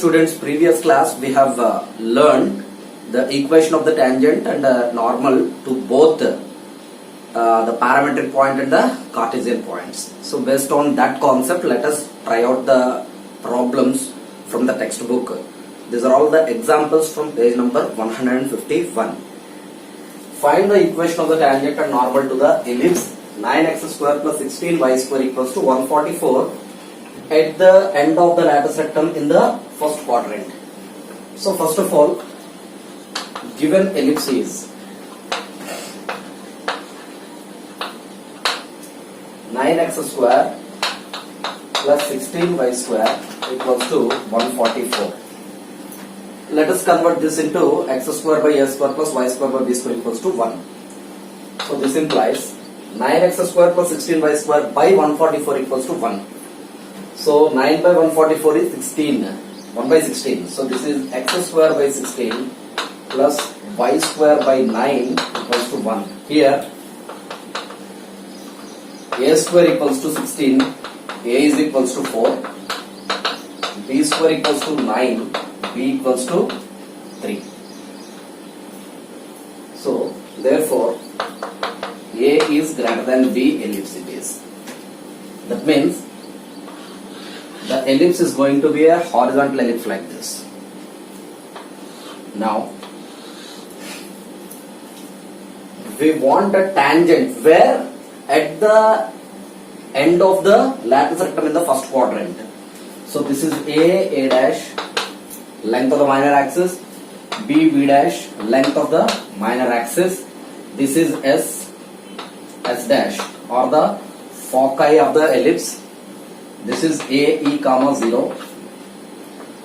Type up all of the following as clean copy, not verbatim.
students, previous class we have learned the equation of the tangent and normal to both the parametric point and the Cartesian points. So based on that concept, let us try out the problems from the textbook. These are all the examples from page number 151. Find the equation of the tangent and normal to the ellipse 9x square plus 16y square equals to 144 at the end of the lattice rectum in the first quadrant. So first of all, given ellipse is 9x square plus 16y square equals to 144. Let us convert this into x square by a square plus y square by b square equals to 1. So this implies 9x square plus 16y square by 144 equals to 1. So 9 by 144 is 16, 1 by 16. So this is x square by 16 plus y square by 9 equals to 1. Here a square equals to 16, a is equals to 4, b square equals to 9, b equals to 3. So therefore a is greater than b ellipse it is. That means the ellipse is going to be a horizontal ellipse like this. Now we want a tangent where at the end of the lattice rectum in the first quadrant. So this is a dash, length of the minor axis, b dash, length of the minor axis. This is s dash, or the foci of the ellipse. This is e comma 0.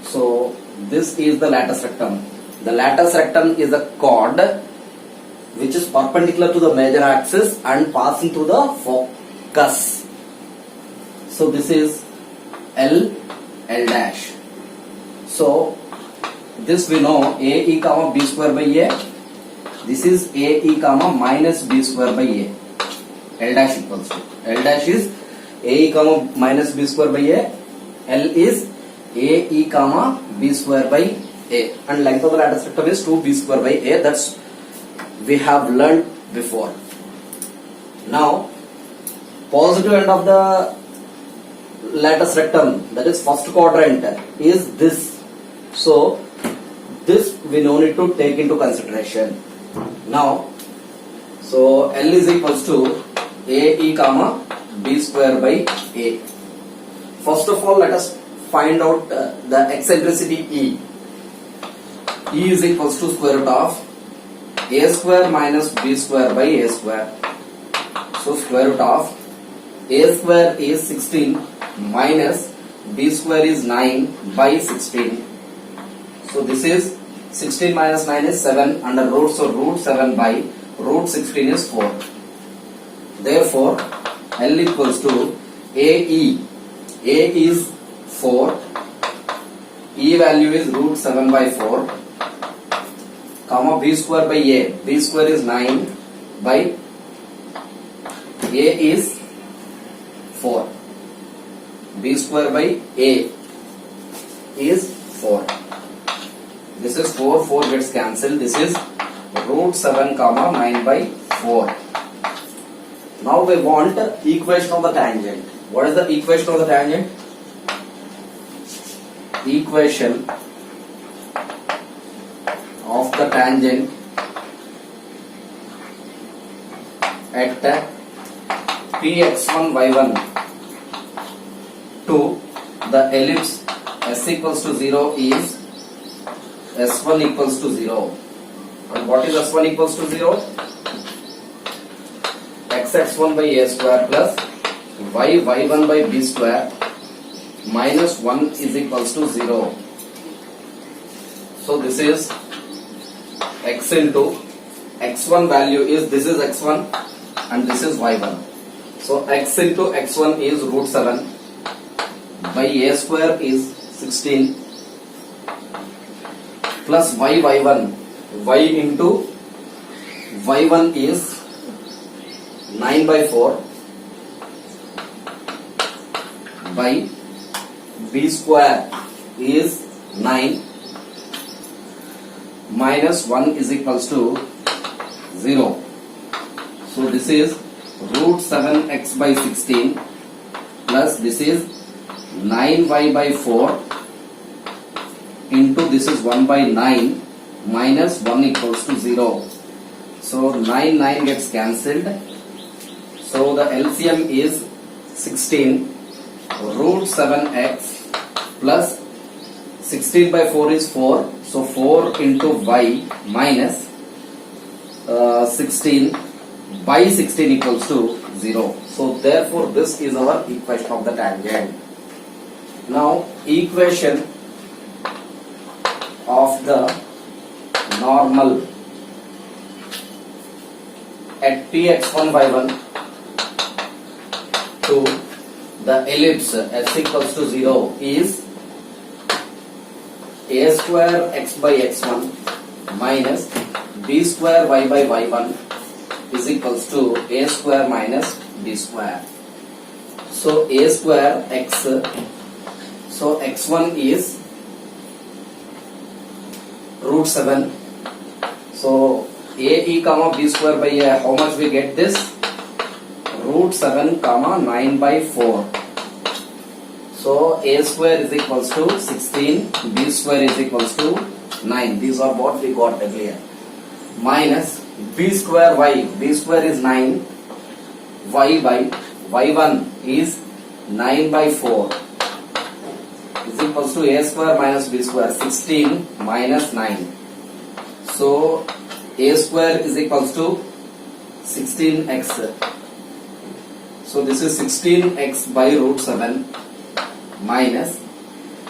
So this is the lattice rectum. The lattice rectum is a chord which is perpendicular to the major axis and passing through the focus. So this is L dash. So this we know a comma b square by a. This is a comma minus b square by a. L dash equals to L dash is a comma minus b square by a. L is a comma b square by a, and length of the lattice rectum is 2b square by a. That's we have learned before. Now positive end of the lattice rectum, that is first quadrant, is this. So this we no need to take into consideration. Now so L is equals to a comma b square by a. First of all, let us find out the eccentricity e. E is equals to square root of a square minus b square by a square. So square root of a square is 16 minus b square is 9 by 16. So this is 16 minus 9 is 7 under root, so root 7 by root 16 is 4. Therefore L equals to AE. A is 4, E value is root 7 by 4, comma b square by a. B square is 9 by a is 4. B square by a is 4. This is 4, 4 gets cancelled. This is root 7 comma 9 by 4. Now we want equation of the tangent. What is the equation of the tangent? Equation of the tangent at px1 y1 to the ellipse s equals to 0 is s1 equals to 0. And what is s1 equals to 0? x1 by a square plus y1 by b square minus 1 is equals to 0. So this is x into x1 value is, this is x1 and this is y1. So x into x1 is root 7 by a square is 16 plus y1, y into y1 is 9 by 4 by b square is 9 minus 1 is equals to 0. So this is root 7x by 16 plus this is 9y by 4 into this is 1 by 9 minus 1 equals to 0. So 9 gets cancelled. So the LCM is 16 root 7x plus 16 by 4 is 4. So 4 into y minus 16 by 16 equals to 0. So therefore this is our equation of the tangent. Now equation of the normal at px1 by 1 to the ellipse s equals to 0 is a square x by x1 minus b square y by y1 is equals to a square minus b square. So a square x, so x1 is root 7. So a comma b square by a, how much we get this? Root 7 comma 9 by 4. So a square is equals to 16, b square is equals to 9. These are what we got earlier. Minus b square y, b square is 9, y by y1 is 9 by 4 is equals to a square minus b square, 16 minus 9. So a square is equals to 16x. So this is 16x by root 7 minus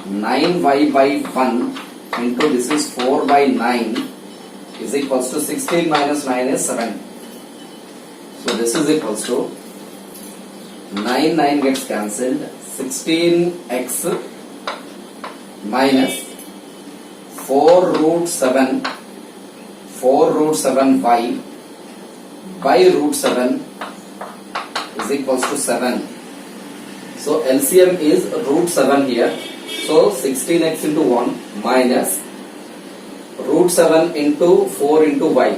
9y by 1 into this is 4 by 9 is equals to 16 minus 9 is 7. So this is equals to 9 gets cancelled, 16x minus 4 root 7y by root 7 is equals to 7. So LCM is root 7 here. So 16x into 1 minus root 7 into 4 into y.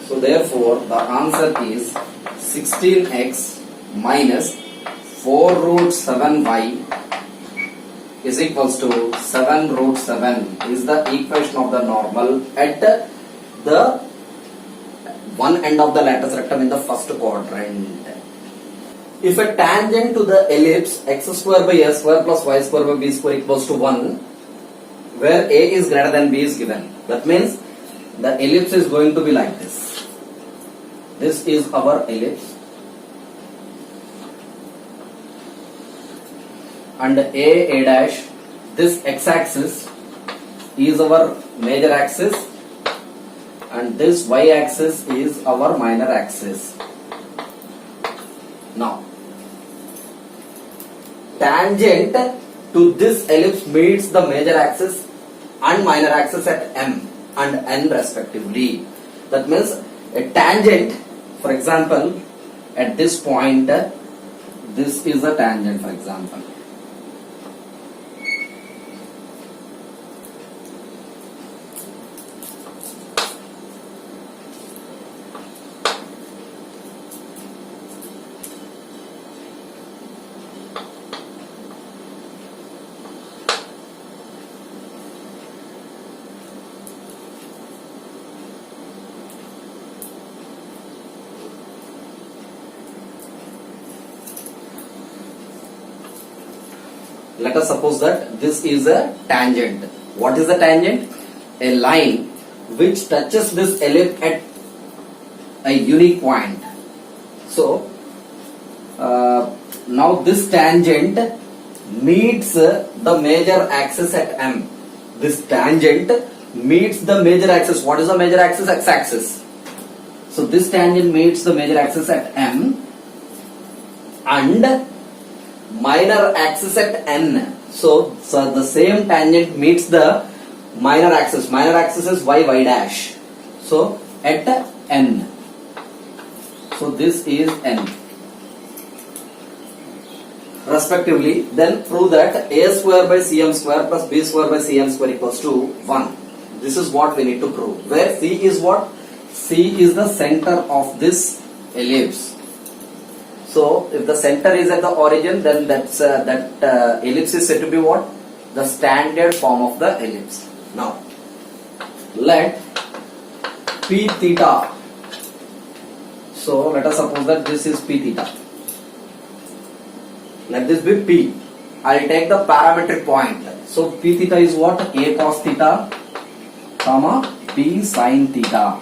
So therefore the answer is 16x minus 4 root 7y is equals to 7 root 7 is the equation of the normal at the one end of the lattice rectum in the first quadrant. If a tangent to the ellipse x square by a square plus y square by b square equals to 1, where a is greater than b is given, that means the ellipse is going to be like this. This is our ellipse, and a dash, this x-axis is our major axis and this y-axis is our minor axis. Now tangent to this ellipse meets the major axis and minor axis at m and n respectively. That means a tangent, for example, at this point, this is a tangent, for example. Let us suppose that this is a tangent. What is the tangent? A line which touches this ellipse at a unique point. So now this tangent meets the major axis at m. This tangent meets the major axis. What is the major axis? X-axis. So this tangent meets the major axis at m and minor axis at n. So the same tangent meets the minor axis. Minor axis is y dash. So at n. So this is n. respectively, then prove that a square by cm square plus b square by cm square equals to 1. This is what we need to prove. Where C is what? C is the center of this ellipse. So if the center is at the origin, then that ellipse is said to be what? The standard form of the ellipse. Now, let P theta. So let us suppose that this is P theta. Let this be P. I will take the parametric point. So P theta is what? A cos theta, comma B sin theta.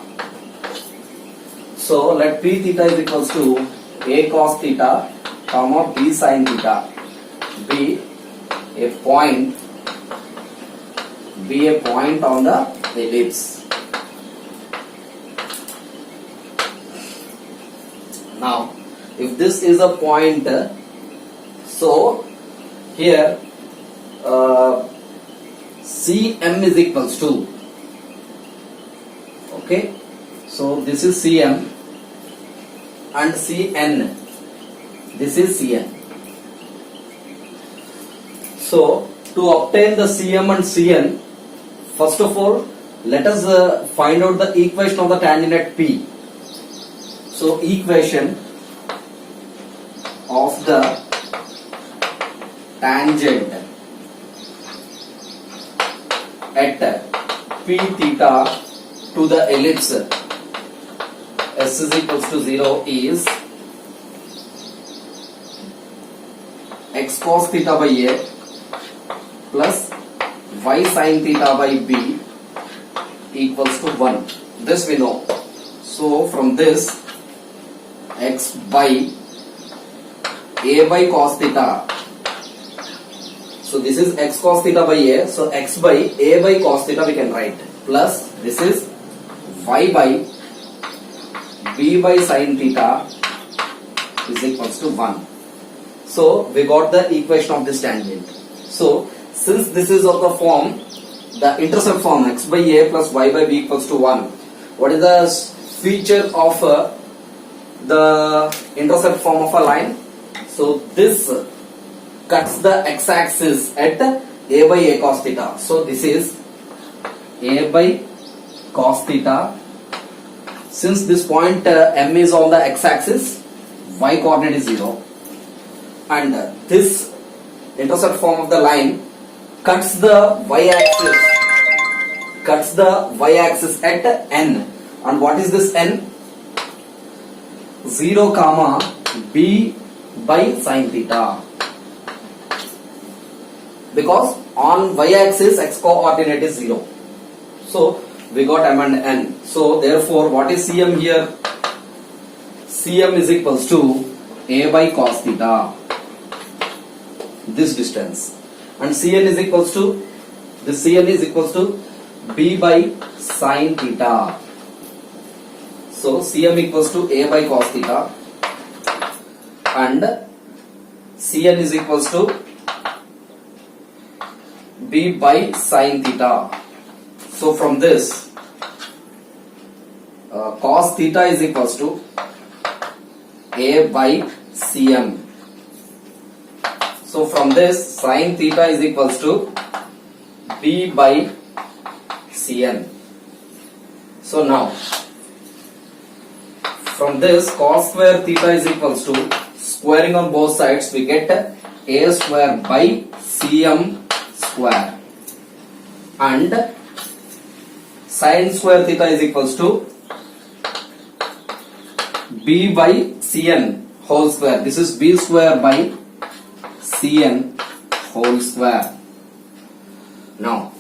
So let P theta is equals to A cos theta, comma B sin theta. Be a point on the ellipse. Now, if this is a point, so here Cm is equals to, okay, so this is Cm and Cn, this is Cn. So to obtain the Cm and Cn, first of all, let us find out the equation of the tangent at P. So equation of the tangent at P theta to the ellipse S is equals to 0 is x cos theta by A plus y sin theta by B equals to 1. This we know. So from this, x by A by cos theta. So this is x cos theta by A. So x by A by cos theta we can write. Plus this is y by B by sin theta is equals to 1. So we got the equation of this tangent. So since this is of the form, the intercept form x by A plus y by B equals to 1. What is the feature of the intercept form of a line? So this cuts the x-axis at A by A cos theta. So this is A by cos theta. Since this point M is on the x-axis, y coordinate is 0, and this intercept form of the line cuts the y-axis at n. And what is this n? 0 comma b by sin theta. Because on y-axis x coordinate is 0. So we got m and n. So therefore, what is Cm here? Cm is equals to A by cos theta, this distance, and Cn is equals to, this Cn is equals to B by sin theta. So Cm equals to A by cos theta and Cn is equals to B by sin theta. So from this, cos theta is equals to A by Cm. So from this, sin theta is equals to B by Cn. So now, from this, cos square theta is equals to, squaring on both sides, we get A square by Cm square, and sin square theta is equals to B by Cn whole square. This is B square by Cn whole square. Now,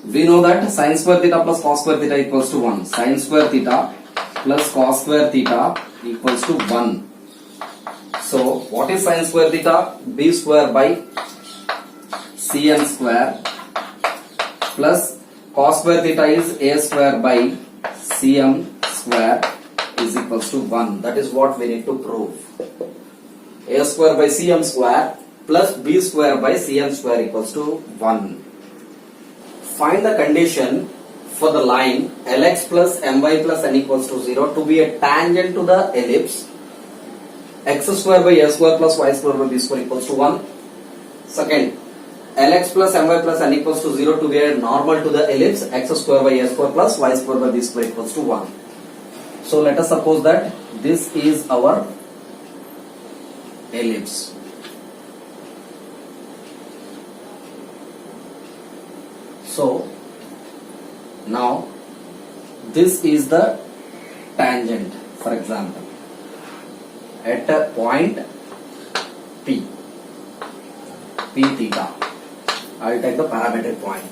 we know that sin square theta plus cos square theta equals to 1. Sin square theta plus cos square theta equals to 1. So, what is sin square theta? B square by Cn square plus cos square theta is A square by Cm square is equals to 1. That is what we need to prove. A square by Cm square plus B square by Cn square equals to 1. Find the condition for the line Lx plus My plus n equals to 0 to be a tangent to the ellipse x square by a square plus y square by b square equals to 1. Second, lx plus my plus n equals to 0 to be a normal to the ellipse x square by a square plus y square by b square equals to 1. So let us suppose that this is our ellipse. So now this is the tangent, for example, at a point P theta. I will take the parametric point,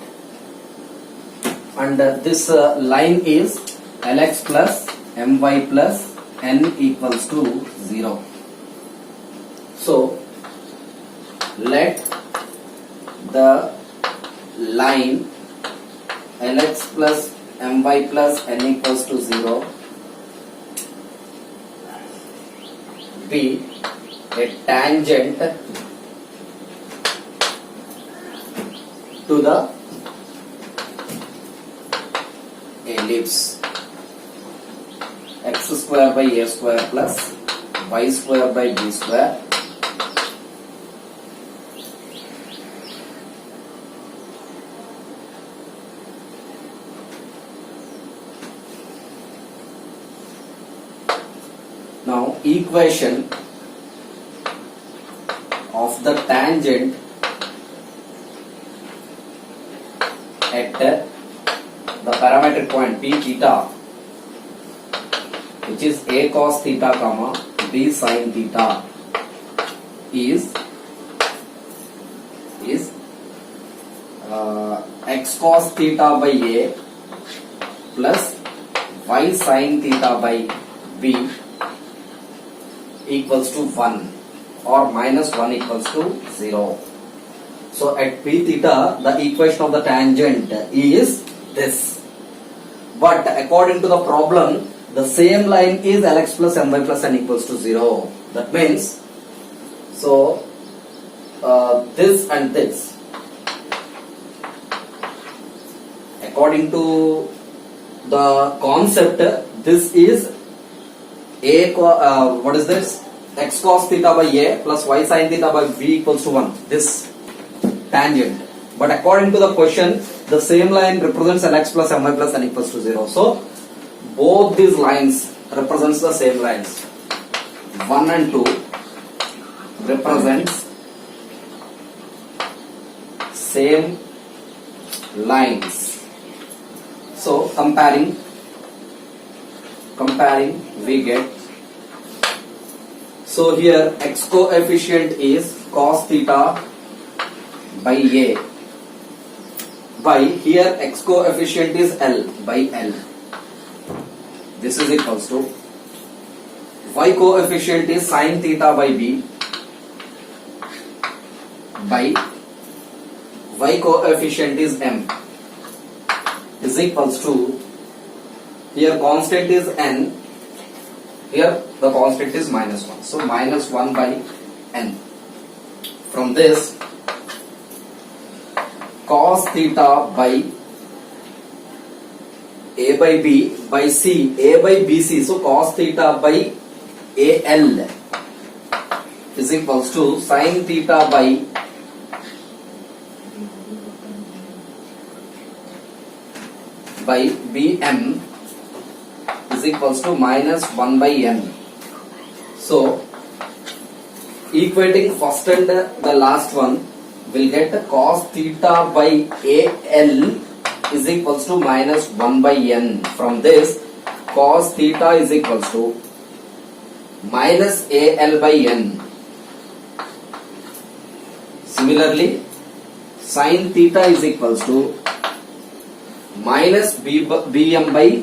and this line is Lx plus my plus n equals to 0. So let the line Lx plus my plus n equals to 0 be a tangent to the ellipse x square by a square plus y square by b square Now equation of the tangent at the parametric point P theta, which is a cos theta comma b sin theta, is x cos theta by a plus y sin theta by b equals to 1 or minus 1 equals to 0. So at P theta, the equation of the tangent is this. But according to the problem, the same line is Lx plus my plus n equals to 0. That means, so this and this, according to the concept, this is what is this? X cos theta by a plus y sin theta by b equals to 1. This tangent. But according to the question, the same line represents Lx plus my plus n equals to 0. So both these lines represents the same lines. 1 and 2 represents same lines. So comparing we get, so here x coefficient is cos theta by a, by here x coefficient is L by L. This is equals to y coefficient is sin theta by b by y coefficient is m is equals to, here constant is n, here the constant is minus 1. So minus 1 by n. From this, cos theta by a by b by c, a by bc, so cos theta by al is equals to sin theta by bm is equals to minus 1 by n. So equating first and the last one, will get cos theta by al is equals to minus 1 by n. From this, cos theta is equals to minus al by n. Similarly, sin theta is equals to minus bm by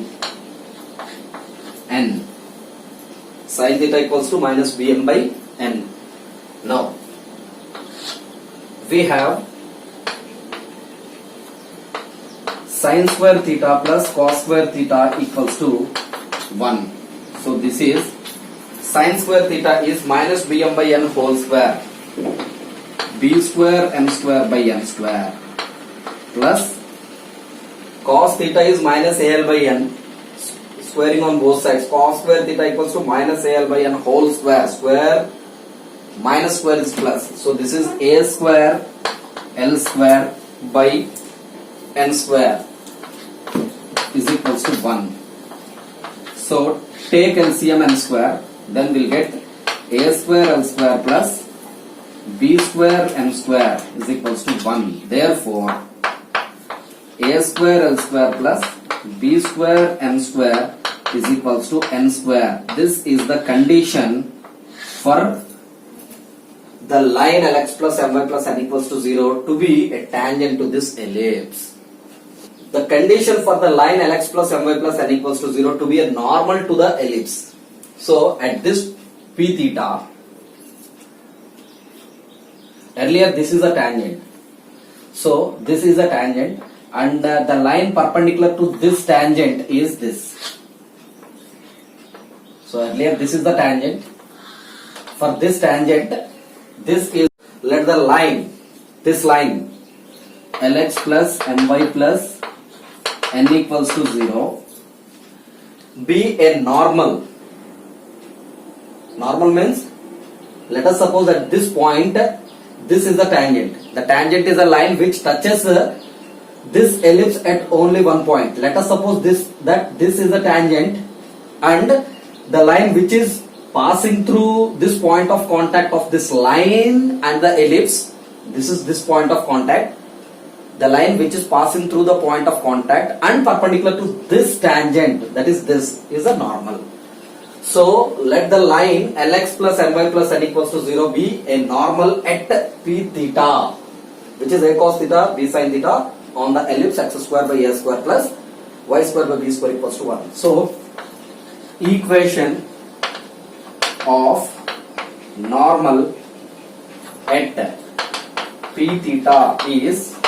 n. Sin theta equals to minus bm by n. Now we have sin square theta plus cos square theta equals to 1. So this is sin square theta is minus bm by n whole square, b square m square by n square, plus cos theta is minus al by n squaring on both sides. Cos square theta equals to minus al by n whole square. Square minus square is plus. So this is a square l square by n square is equals to 1. So take LCM n square, then we'll get a square l square plus b square n square is equals to 1. Therefore, a square l square plus b square n square is equals to n square. This is the condition for the line Lx plus My plus n equals to 0 to be a tangent to this ellipse. The condition for the line Lx plus My plus n equals to 0 to be a normal to the ellipse. So at this p theta, earlier this is a tangent. So this is a tangent and the line perpendicular to this tangent is this. So earlier this is the tangent. For this tangent, this is, let the line, this line Lx plus My plus n equals to 0 be a normal. Normal means, let us suppose at this point, this is the tangent. The tangent is a line which touches this ellipse at only one point. Let us suppose this is the tangent and the line which is passing through this point of contact of this line and the ellipse. This is this point of contact. The line which is passing through the point of contact and perpendicular to this tangent, that is this, is a normal. So let the line Lx plus My plus n equals to 0 be a normal at p theta, which is a cos theta b sin theta on the ellipse x square by a square plus y square by b square equals to 1. So equation of normal at p theta is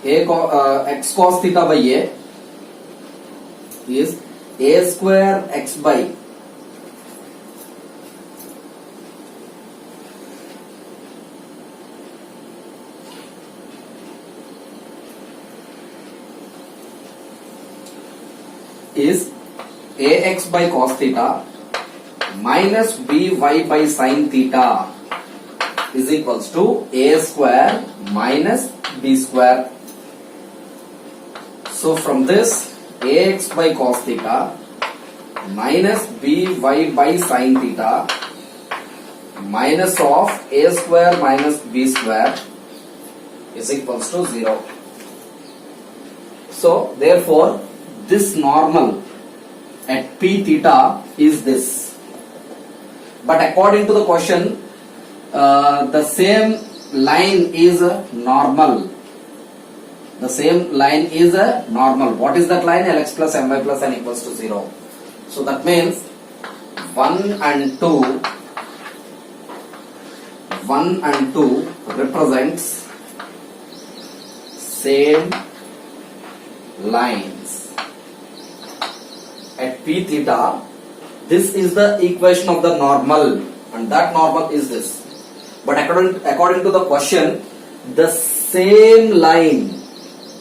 x cos theta by a is a square x by is ax by cos theta minus by by sin theta is equals to a square minus b square. So from this, ax by cos theta minus by by sin theta minus of a square minus b square is equals to 0. So therefore, this normal at p theta is this. But according to the question, the same line is normal. The same line is normal. What is that line? Lx plus My plus n equals to 0. So that means 1 and 2 represents same lines. At p theta, this is the equation of the normal and that normal is this. But according to the question, the same line,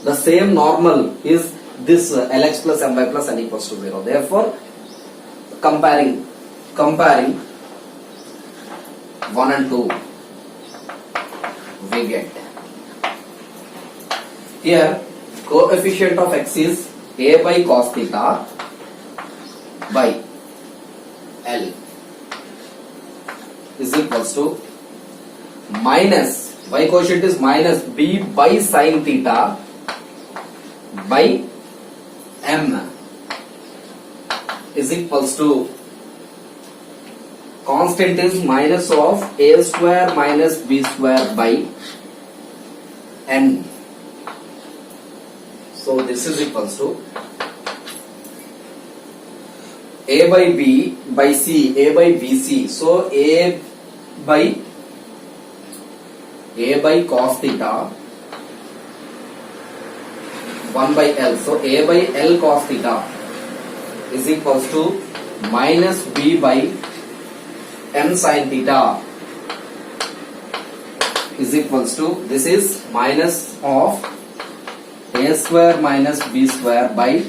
the same normal is this Lx plus My plus n equals to 0. Therefore, comparing 1 and 2, we get here coefficient of x is a by cos theta by L is equals to minus, y quotient is minus b by sin theta by m is equals to constant is minus of a square minus b square by n. So this is equals to a by b by c, a by bc. So a by cos theta 1 by L. So a by L cos theta is equals to minus b by m sin theta is equals to, this is minus of a square minus b square by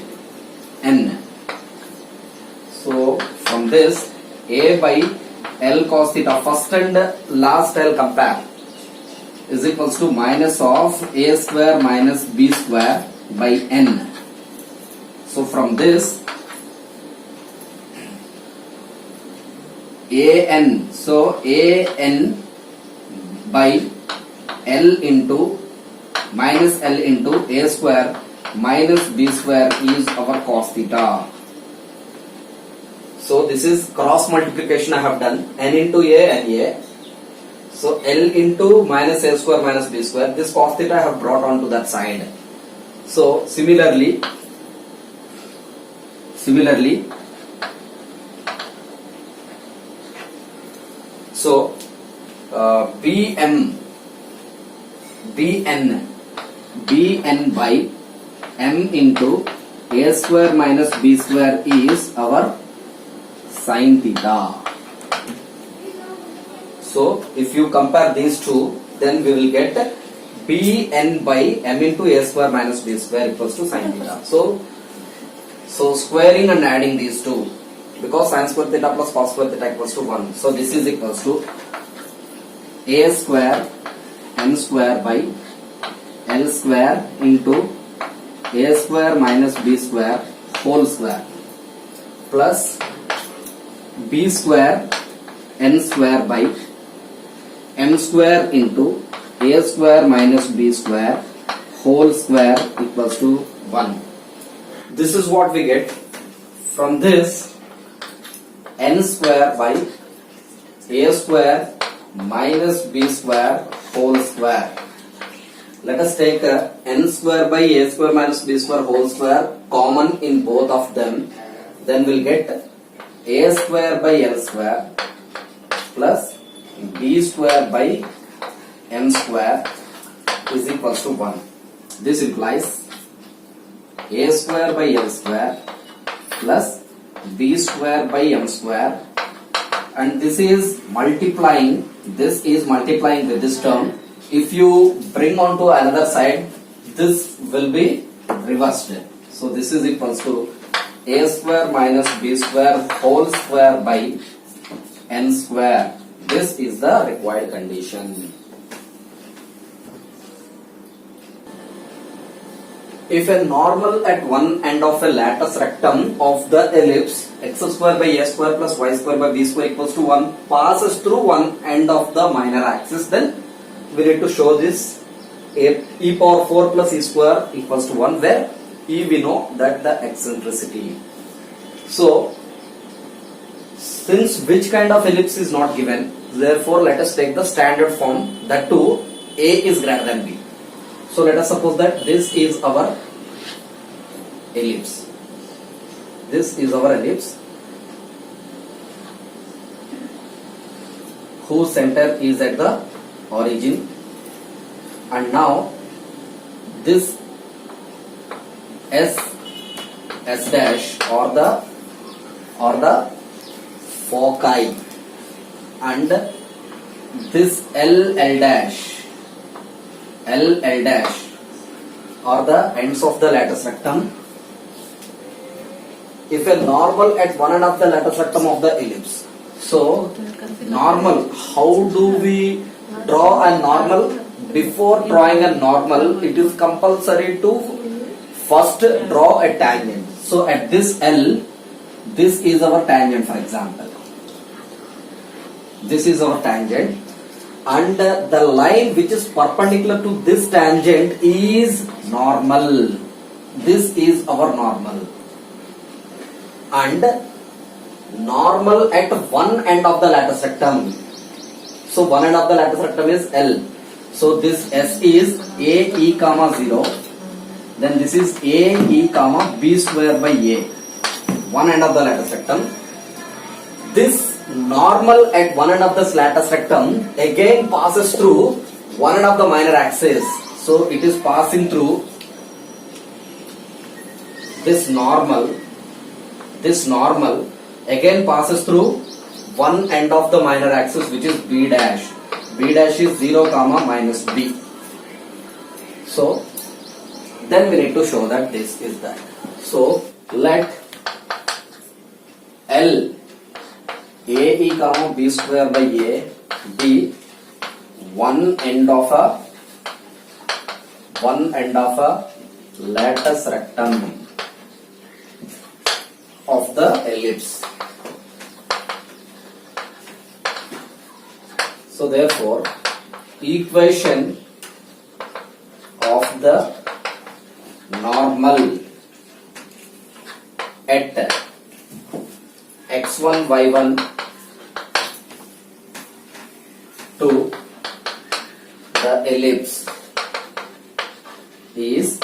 n. So from this, a by L cos theta, first and last I'll compare, is equals to minus of a square minus b square by n. So from this, an, so an by L into minus L into a square minus b square is our cos theta. So this is cross multiplication I have done, n into a and a. So L into minus a square minus b square, this cos theta I have brought on to that side. So similarly, so bn by m into a square minus b square is our sin theta. So if you compare these two, then we will get bn by m into a square minus b square equals to sin theta. So squaring and adding these two, because sin square theta plus cos square theta equals to 1. So this is equals to a square m square by L square into a square minus b square whole square plus b square n square by m square into a square minus b square whole square equals to 1. This is what we get. From this, n square by a square minus b square whole square. Let us take n square by a square minus b square whole square common in both of them. Then we'll get a square by L square plus b square by m square is equals to 1. This implies a square by L square plus b square by m square, and this is multiplying with this term. If you bring on to another side, this will be reversed. So this is equals to a square minus b square whole square by n square. This is the required condition. If a normal at one end of a latus rectum of the ellipse x square by a square plus y square by b square equals to 1 passes through one end of the minor axis, then we need to show this e power 4 plus e square equals to 1, where e we know that the eccentricity. So since which kind of ellipse is not given, therefore let us take the standard form, that too a is greater than b. So let us suppose that this is our ellipse. This is our ellipse whose center is at the origin, and now this S dash or the foci, and this L dash are the ends of the latus rectum. If a normal at one end of the latus rectum of the ellipse, so normal, how do we draw a normal? Before drawing a normal, it is compulsory to first draw a tangent. So at this L, this is our tangent, for example. This is our tangent, and the line which is perpendicular to this tangent is normal. This is our normal, and normal at one end of the latus rectum. So one end of the latus rectum is L. So this S is AE comma 0. Then this is AE comma B square by A. One end of the latus rectum. This normal at one end of the latus rectum again passes through one end of the minor axis. So it is passing through this normal again passes through one end of the minor axis, which is B dash. B dash is 0 comma minus B. So then we need to show that this is that. So let L AE comma B square by A be one end of a latus rectum of the ellipse. So therefore, equation of the normal at x1 y1 to the ellipse is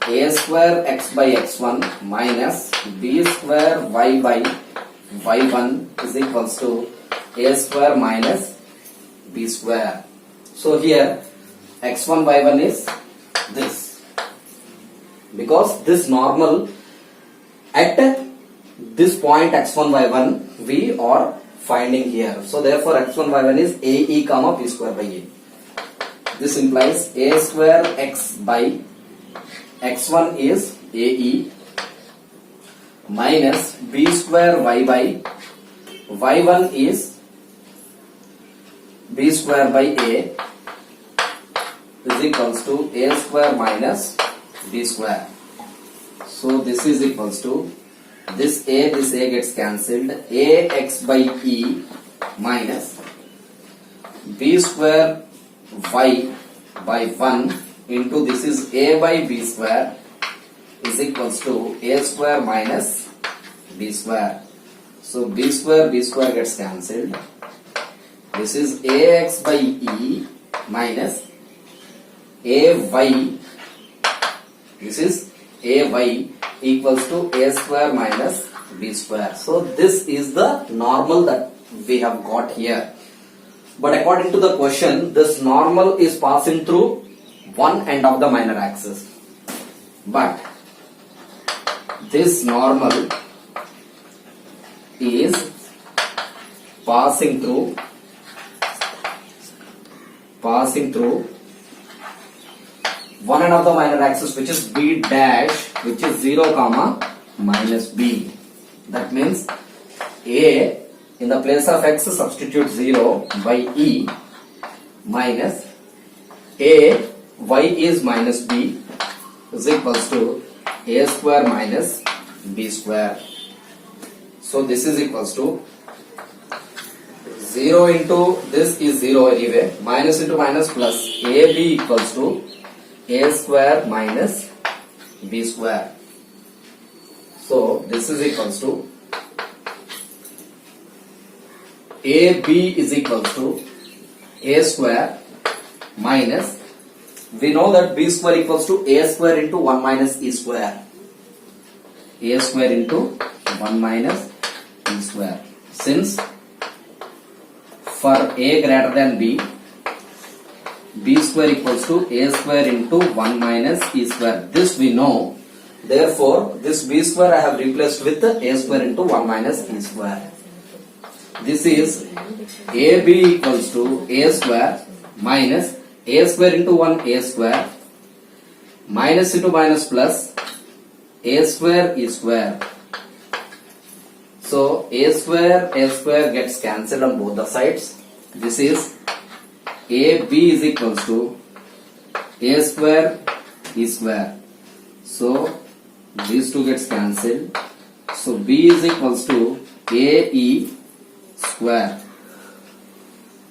a square x by x1 minus b square y by y1 is equals to a square minus b square. So here x1 y1 is this, because this normal at this point x1 y1 we are finding here. So therefore x1 y1 is ae comma b square by a. This implies a square x by x1 is ae minus b square y by y1 is b square by a is equals to a square minus b square. So this is equals to this a gets cancelled, a x by e minus b square y by 1 into this is a by b square is equals to a square minus b square. So b square gets cancelled. This is ax by e minus ay, this is ay equals to a square minus b square. So this is the normal that we have got here. But according to the question, this normal is passing through one end of the minor axis. But this normal is passing through one end of the minor axis, which is b dash, which is 0 comma minus b. That means a in the place of x substitute 0 by e minus a y is minus b is equals to a square minus b square. So this is equals to 0 into this is 0 anyway, minus into minus plus ab equals to a square minus b square. So this is equals to ab is equals to a square minus, we know that b square equals to a square into 1 minus e square, a square into 1 minus e square. Since for a greater than b square equals to a square into 1 minus e square, this we know. Therefore this b square I have replaced with a square into 1 minus e square. This is ab equals to a square minus a square into 1 a square minus into minus plus a square e square. So a square gets cancelled on both the sides. This is ab is equals to a square e square. So these two gets cancelled. So b is equals to ae square.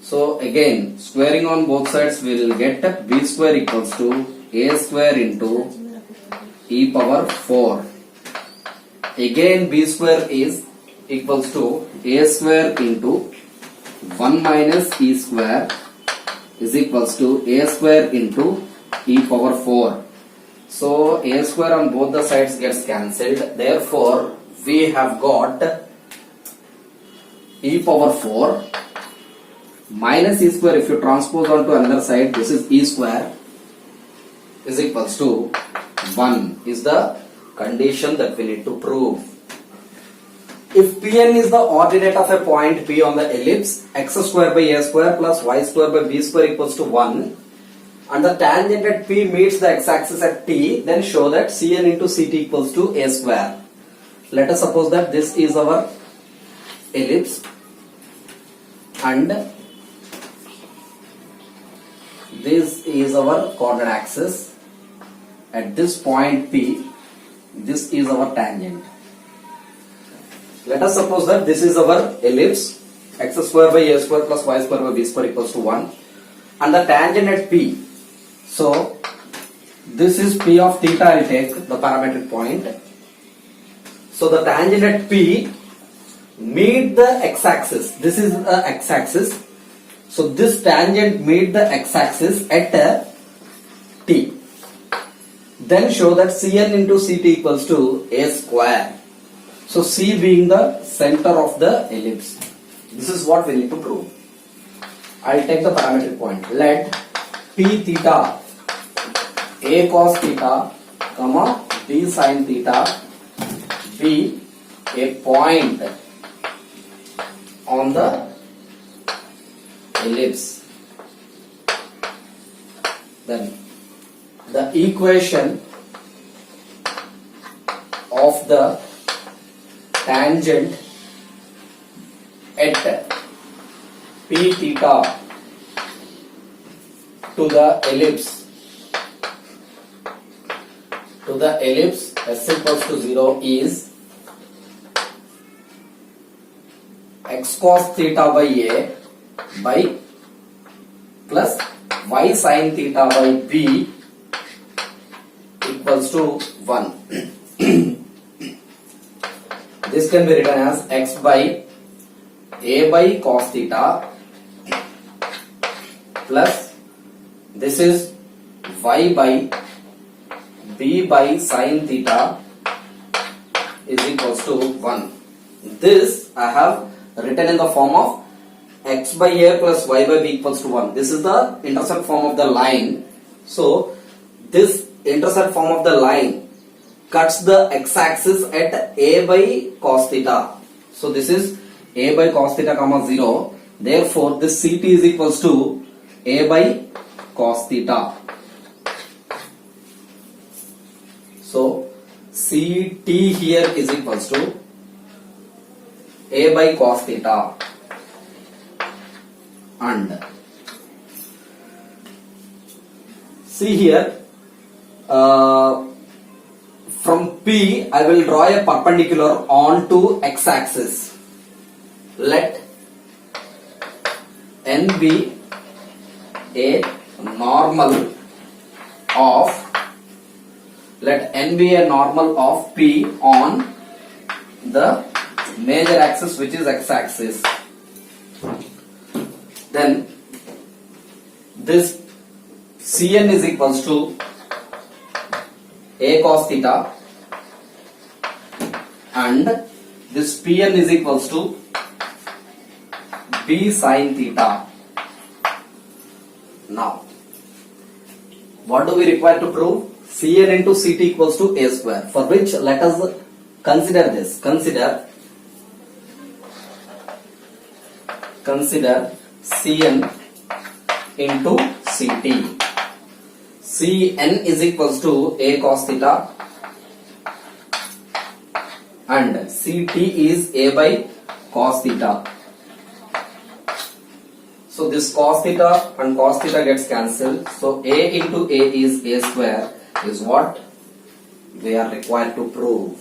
So again squaring on both sides we will get b square equals to a square into e power 4. Again b square is equals to a square into 1 minus e square is equals to a square into e power 4. So a square on both the sides gets cancelled. Therefore we have got e power 4 minus e square. If you transpose onto another side, this is e square is equals to 1 is the condition that we need to prove. If Pn is the ordinate of a point P on the ellipse, x square by a square plus y square by b square equals to 1, and the tangent at P meets the x-axis at T, then show that Cn into Ct equals to a square. Let us suppose that this is our ellipse and this is our coordinate axis. At this point P, this is our tangent. Let us suppose that this is our ellipse, x square by a square plus y square by b square equals to 1, and the tangent at P. So this is P of theta, I will take the parametric point. So the tangent at P meet the x-axis. This is the x-axis. So this tangent meet the x-axis at T. Then show that Cn into Ct equals to a square. So C being the center of the ellipse. This is what we need to prove. I will take the parametric point. Let P theta a cos theta comma b sin theta be a point on the ellipse. Then the equation of the tangent at P theta to the ellipse s equals to 0 is x cos theta by a by plus y sin theta by b equals to 1. This can be written as x by a by cos theta plus this is y by b by sin theta is equals to 1. This I have written in the form of x by a plus y by b equals to 1. This is the intercept form of the line. So this intercept form of the line cuts the x-axis at a by cos theta. So this is a by cos theta comma 0. Therefore this Ct is equals to a by cos theta. So Ct here is equals to a by cos theta, and see here from P I will draw a perpendicular onto x-axis. Let n be a normal of P on the major axis, which is x-axis. Then this Cn is equals to a cos theta and this Pn is equals to b sin theta. Now what do we require to prove? Cn into Ct equals to a square, for which let us consider this. Consider Cn into Ct. Cn is equals to a cos theta and Ct is a by cos theta. So this cos theta and cos theta gets cancelled. So a into a is a square is what we are required to prove.